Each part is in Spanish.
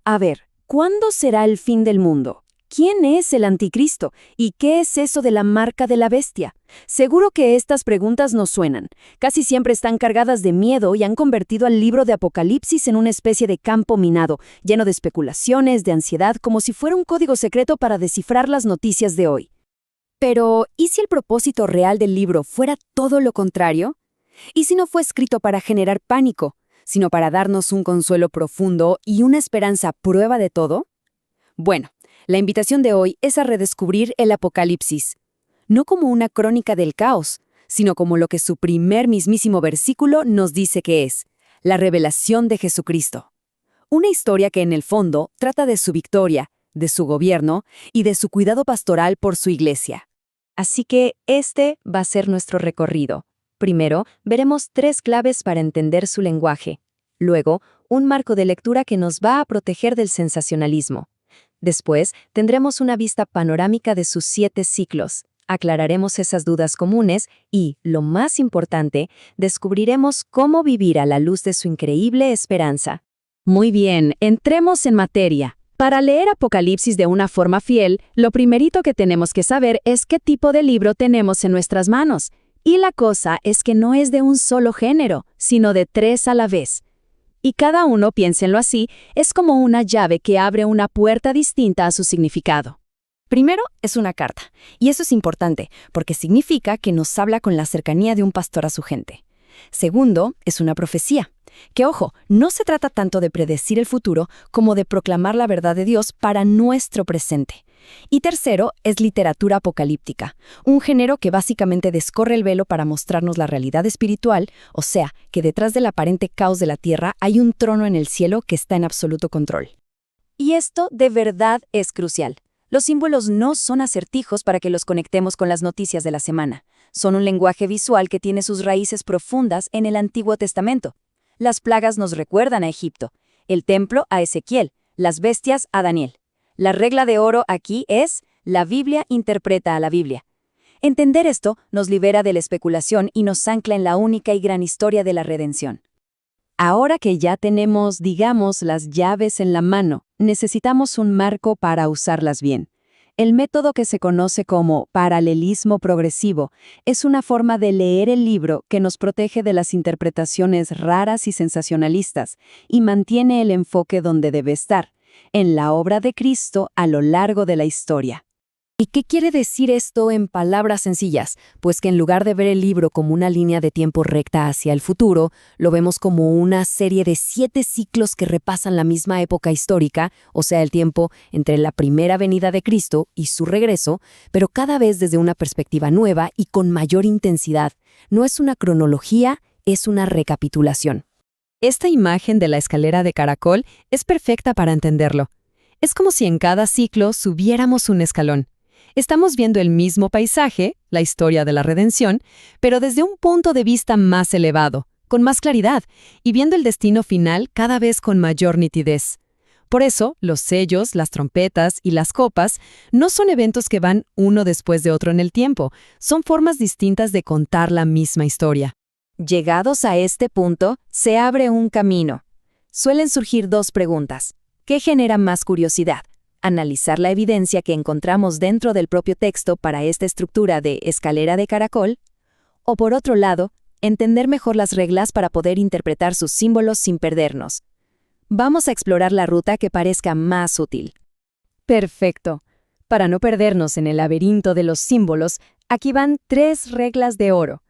A ver, ¿cuándo será el fin del mundo? ¿Quién es el anticristo? ¿Y qué es eso de la marca de la bestia? Seguro que estas preguntas nos suenan. Casi siempre están cargadas de miedo y han convertido al libro de Apocalipsis en una especie de campo minado, lleno de especulaciones, de ansiedad, como si fuera un código secreto para descifrar las noticias de hoy. Pero, ¿y si el propósito real del libro fuera todo lo contrario? ¿Y si no fue escrito para generar pánico, sino para darnos un consuelo profundo y una esperanza a prueba de todo? Bueno, la invitación de hoy es a redescubrir el Apocalipsis, no como una crónica del caos, sino como lo que su primer mismísimo versículo nos dice que es, la revelación de Jesucristo. Una historia que en el fondo trata de su victoria, de su gobierno y de su cuidado pastoral por su iglesia. Así que este va a ser nuestro recorrido. Primero, veremos 3 claves para entender su lenguaje. Luego, un marco de lectura que nos va a proteger del sensacionalismo. Después, tendremos una vista panorámica de sus 7 ciclos. Aclararemos esas dudas comunes y, lo más importante, descubriremos cómo vivir a la luz de su increíble esperanza. Muy bien, entremos en materia. Para leer Apocalipsis de una forma fiel, lo primerito que tenemos que saber es qué tipo de libro tenemos en nuestras manos. Y la cosa es que no es de un solo género, sino de 3 a la vez. Y cada uno, piénsenlo así, es como una llave que abre una puerta distinta a su significado. Primero, es una carta, y eso es importante, porque significa que nos habla con la cercanía de un pastor a su gente. Segundo, es una profecía, que ojo, no se trata tanto de predecir el futuro como de proclamar la verdad de Dios para nuestro presente. Y tercero, es literatura apocalíptica, un género que básicamente descorre el velo para mostrarnos la realidad espiritual, o sea, que detrás del aparente caos de la tierra hay un trono en el cielo que está en absoluto control. Y esto de verdad es crucial. Los símbolos no son acertijos para que los conectemos con las noticias de la semana. Son un lenguaje visual que tiene sus raíces profundas en el Antiguo Testamento. Las plagas nos recuerdan a Egipto, el templo a Ezequiel, las bestias a Daniel. La regla de oro aquí es, la Biblia interpreta a la Biblia. Entender esto nos libera de la especulación y nos ancla en la única y gran historia de la redención. Ahora que ya tenemos, digamos, las llaves en la mano, necesitamos un marco para usarlas bien. El método que se conoce como paralelismo progresivo es una forma de leer el libro que nos protege de las interpretaciones raras y sensacionalistas y mantiene el enfoque donde debe estar, en la obra de Cristo a lo largo de la historia. ¿Y qué quiere decir esto en palabras sencillas? Pues que en lugar de ver el libro como una línea de tiempo recta hacia el futuro, lo vemos como una serie de 7 ciclos que repasan la misma época histórica, o sea, el tiempo entre la primera venida de Cristo y su regreso, pero cada vez desde una perspectiva nueva y con mayor intensidad. No es una cronología, es una recapitulación. Esta imagen de la escalera de caracol es perfecta para entenderlo. Es como si en cada ciclo subiéramos un escalón. Estamos viendo el mismo paisaje, la historia de la redención, pero desde un punto de vista más elevado, con más claridad, y viendo el destino final cada vez con mayor nitidez. Por eso, los sellos, las trompetas y las copas no son eventos que van uno después de otro en el tiempo, son formas distintas de contar la misma historia. Llegados a este punto, se abre un camino. Suelen surgir 2 preguntas. ¿Qué genera más curiosidad? ¿Analizar la evidencia que encontramos dentro del propio texto para esta estructura de escalera de caracol? O por otro lado, entender mejor las reglas para poder interpretar sus símbolos sin perdernos. Vamos a explorar la ruta que parezca más útil. Perfecto. Para no perdernos en el laberinto de los símbolos, aquí van 3 reglas de oro.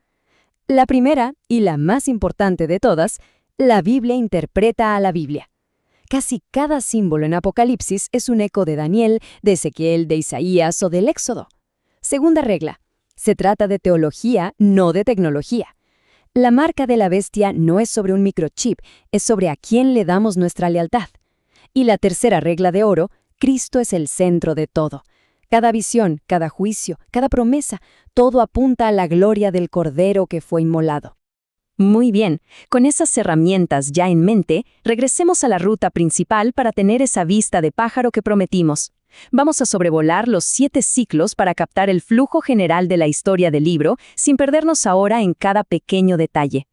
La primera, y la más importante de todas, la Biblia interpreta a la Biblia. Casi cada símbolo en Apocalipsis es un eco de Daniel, de Ezequiel, de Isaías o del Éxodo. Segunda regla, se trata de teología, no de tecnología. La marca de la bestia no es sobre un microchip, es sobre a quién le damos nuestra lealtad. Y la tercera regla de oro, Cristo es el centro de todo. Cada visión, cada juicio, cada promesa, todo apunta a la gloria del Cordero que fue inmolado. Muy bien, con esas herramientas ya en mente, regresemos a la ruta principal para tener esa vista de pájaro que prometimos. Vamos a sobrevolar los 7 ciclos para captar el flujo general de la historia del libro, sin perdernos ahora en cada pequeño detalle.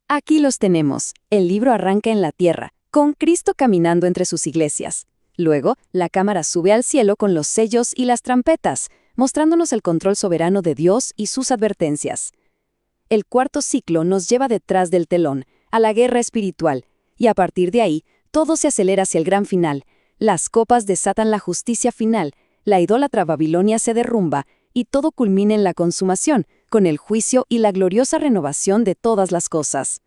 Aquí los tenemos. El libro arranca en la tierra. con Cristo caminando entre sus iglesias. Luego, la cámara sube al cielo con los sellos y las trompetas, mostrándonos el control soberano de Dios y sus advertencias. El cuarto ciclo nos lleva detrás del telón, a la guerra espiritual, y a partir de ahí, todo se acelera hacia el gran final. Las copas desatan la justicia final, la idólatra Babilonia se derrumba, y todo culmina en la consumación, con el juicio y la gloriosa renovación de todas las cosas.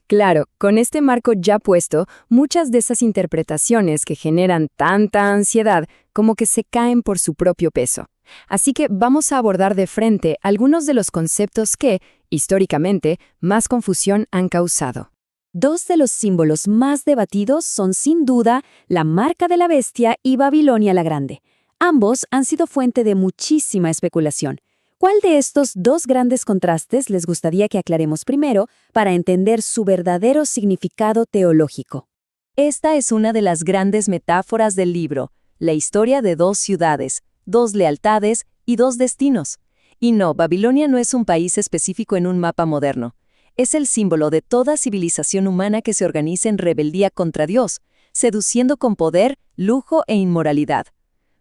Claro, con este marco ya puesto, muchas de esas interpretaciones que generan tanta ansiedad como que se caen por su propio peso. Así que vamos a abordar de frente algunos de los conceptos que, históricamente, más confusión han causado. Dos de los símbolos más debatidos son sin duda la marca de la bestia y Babilonia la Grande. Ambos han sido fuente de muchísima especulación. ¿Cuál de estos dos grandes contrastes les gustaría que aclaremos primero para entender su verdadero significado teológico? Esta es una de las grandes metáforas del libro, la historia de dos ciudades, dos lealtades y dos destinos. Y no, Babilonia no es un país específico en un mapa moderno. Es el símbolo de toda civilización humana que se organiza en rebeldía contra Dios, seduciendo con poder, lujo e inmoralidad.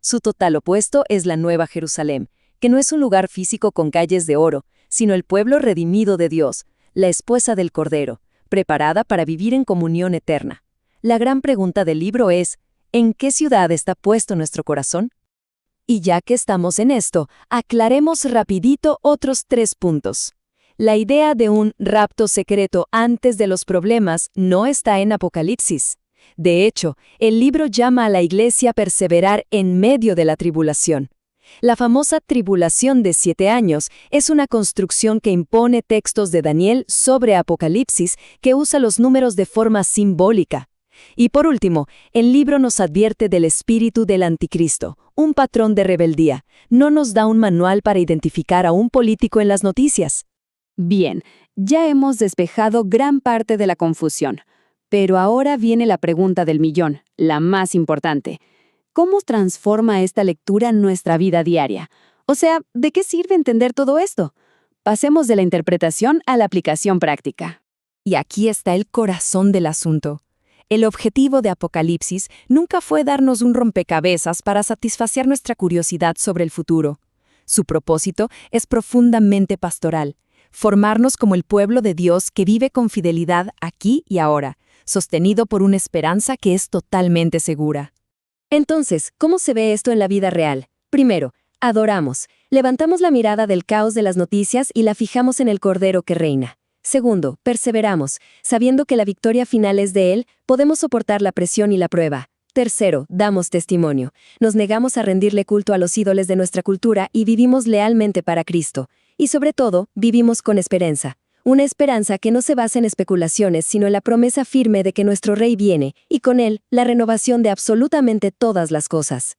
Su total opuesto es la Nueva Jerusalén, que no es un lugar físico con calles de oro, sino el pueblo redimido de Dios, la esposa del Cordero, preparada para vivir en comunión eterna. La gran pregunta del libro es, ¿en qué ciudad está puesto nuestro corazón? Y ya que estamos en esto, aclaremos rapidito otros 3 puntos. La idea de un rapto secreto antes de los problemas no está en Apocalipsis. De hecho, el libro llama a la iglesia a perseverar en medio de la tribulación. La famosa tribulación de 7 años es una construcción que impone textos de Daniel sobre Apocalipsis que usa los números de forma simbólica. Y por último, el libro nos advierte del espíritu del anticristo, un patrón de rebeldía. No nos da un manual para identificar a un político en las noticias. Bien, ya hemos despejado gran parte de la confusión. Pero ahora viene la pregunta del millón, la más importante. ¿Cómo transforma esta lectura nuestra vida diaria? O sea, ¿de qué sirve entender todo esto? Pasemos de la interpretación a la aplicación práctica. Y aquí está el corazón del asunto. El objetivo de Apocalipsis nunca fue darnos un rompecabezas para satisfacer nuestra curiosidad sobre el futuro. Su propósito es profundamente pastoral, formarnos como el pueblo de Dios que vive con fidelidad aquí y ahora, sostenido por una esperanza que es totalmente segura. Entonces, ¿cómo se ve esto en la vida real? Primero, adoramos. Levantamos la mirada del caos de las noticias y la fijamos en el Cordero que reina. Segundo, perseveramos. Sabiendo que la victoria final es de Él, podemos soportar la presión y la prueba. Tercero, damos testimonio. Nos negamos a rendirle culto a los ídolos de nuestra cultura y vivimos lealmente para Cristo. Y sobre todo, vivimos con esperanza. Una esperanza que no se basa en especulaciones, sino en la promesa firme de que nuestro Rey viene, y con él, la renovación de absolutamente todas las cosas.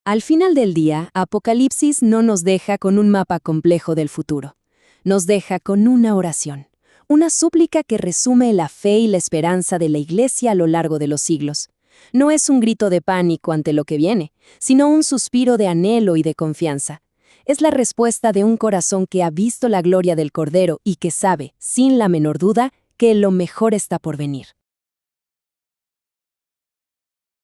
Al final del día, Apocalipsis no nos deja con un mapa complejo del futuro. Nos deja con una oración, una súplica que resume la fe y la esperanza de la Iglesia a lo largo de los siglos. No es un grito de pánico ante lo que viene, sino un suspiro de anhelo y de confianza. Es la respuesta de un corazón que ha visto la gloria del Cordero y que sabe, sin la menor duda, que lo mejor está por venir.